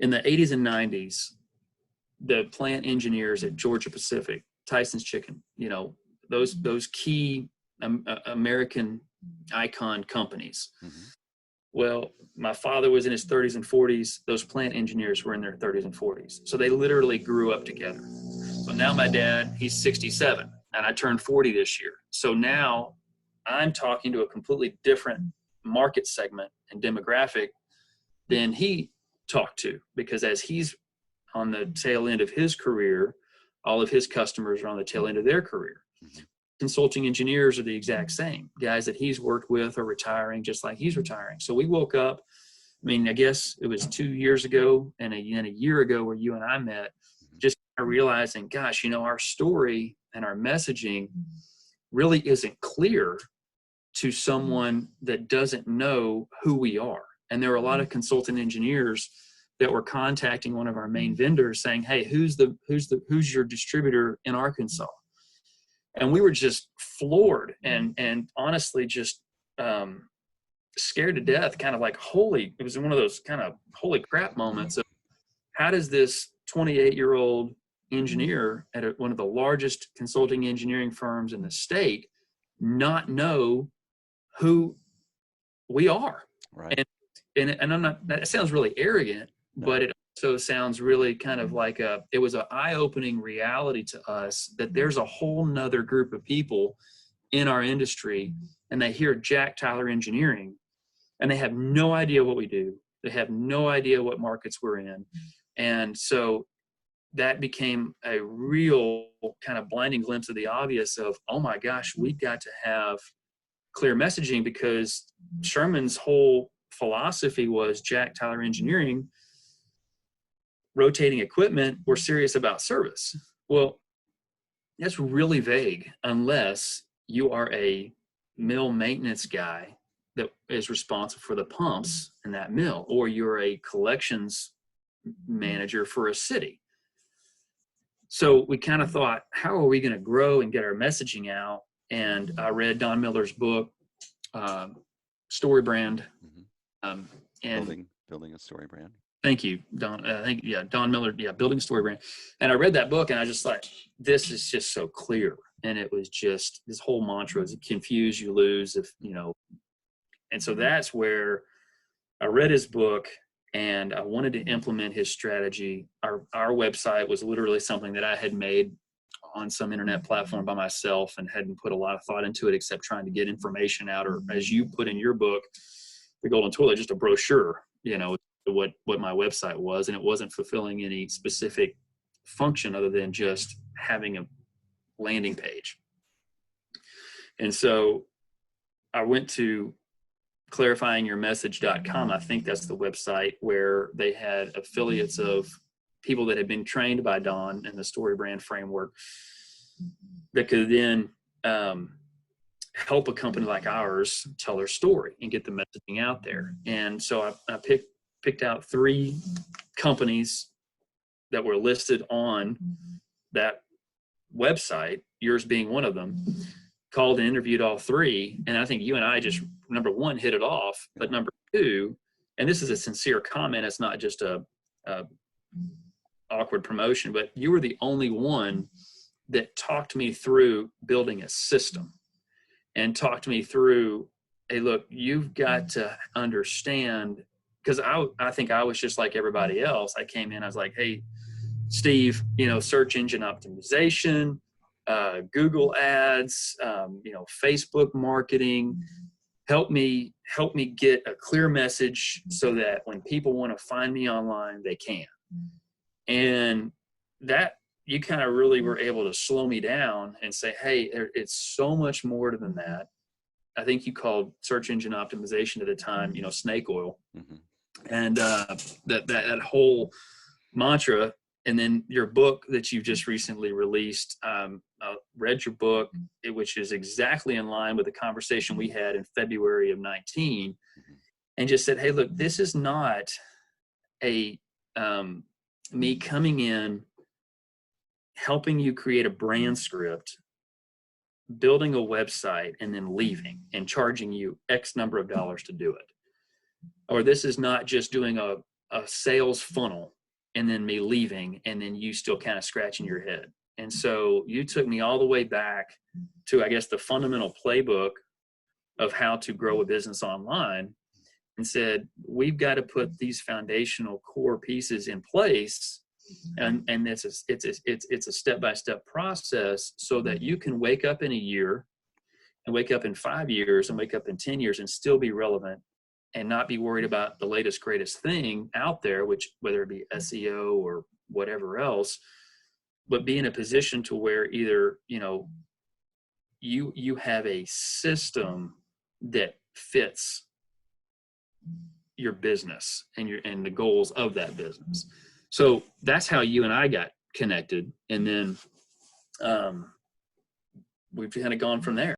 in the 80s and 90s, the plant engineers at Georgia Pacific, Tyson's Chicken, you know, those key American icon companies. Mm-hmm. Well, my father was in his 30s and 40s. Those plant engineers were in their 30s and 40s. So they literally grew up together. So now my dad, he's 67, and I turned 40 this year. So now I'm talking to a completely different market segment and demographic than he talked to, because as he's on the tail end of his career, all of his customers are on the tail end of their career. Mm-hmm. Consulting engineers are the exact same. Guys that he's worked with are retiring just like he's retiring. So we woke up, I mean, I guess it was 2 years ago and a year ago where you and I met, just realizing, gosh, you know, our story and our messaging really isn't clear to someone that doesn't know who we are. And there are a lot of consultant engineers that were contacting one of our main vendors saying, hey, who's your distributor in Arkansas? And we were just floored and honestly just scared to death, kind of like, it was one of those kind of holy crap moments of how does this 28-year-old engineer at one of the largest consulting engineering firms in the state not know who we are? Right. And I'm not, that sounds really arrogant, but it also sounds really kind of like it was an eye-opening reality to us that there's a whole nother group of people in our industry, and they hear Jack Tyler Engineering and they have no idea what we do. They have no idea what markets we're in. And so that became a real kind of blinding glimpse of the obvious of, oh my gosh, we've got to have clear messaging, because Sherman's whole philosophy was Jack Tyler Engineering, rotating equipment, we're serious about service. Well, that's really vague unless you are a mill maintenance guy that is responsible for the pumps in that mill, or you're a collections manager for a city. So we kind of thought, how are we going to grow and get our messaging out? And I read Don Miller's book, StoryBrand. Mm-hmm. And building a story brand. Thank you, Don. Don Miller, Building a Story Brand. And I read that book and I just like, this is just so clear. And it was just, this whole mantra is confuse, you lose, if, you know. And so that's where I read his book and I wanted to implement his strategy. Our website was literally something that I had made on some internet platform by myself and hadn't put a lot of thought into it except trying to get information out, or as you put in your book, The Golden Toilet, just a brochure, you know, what my website was, and it wasn't fulfilling any specific function other than just having a landing page. And so I went to clarifyingyourmessage.com. I think that's the website where they had affiliates of people that had been trained by Don in the StoryBrand framework that could then help a company like ours tell their story and get the messaging out there. And so I picked out 3 companies that were listed on that website, yours being one of them, called and interviewed all 3. And I think you and I just, number 1, hit it off, but number 2, and this is a sincere comment, it's not just a awkward promotion, but you were the only one that talked me through building a system and talked me through, hey, look, you've got to understand, because I think I was just like everybody else. I came in, I was like, hey, Steve, you know, search engine optimization, Google ads, you know, Facebook marketing, help me get a clear message so that when people want to find me online, they can. And that, you kind of really were able to slow me down and say, hey, it's so much more than that. I think you called search engine optimization at the time, you know, snake oil. Mm-hmm. And that whole mantra. And then your book that you've just recently released, I read your book, which is exactly in line with the conversation we had in February of 19, mm-hmm. and just said, hey, look, this is not a me coming in, helping you create a brand script, building a website, and then leaving and charging you X number of dollars to do it. Or this is not just doing a a sales funnel and then me leaving and then you still kind of scratching your head. And so you took me all the way back to, I guess, the fundamental playbook of how to grow a business online, and said, we've got to put these foundational core pieces in place. And it's a step-by-step process so that you can wake up in a year and wake up in 5 years and wake up in 10 years and still be relevant and not be worried about the latest, greatest thing out there, which whether it be SEO or whatever else, but be in a position to where either, you have a system that fits your business and the goals of that business. So that's how you and I got connected. And then we've kind of gone from there.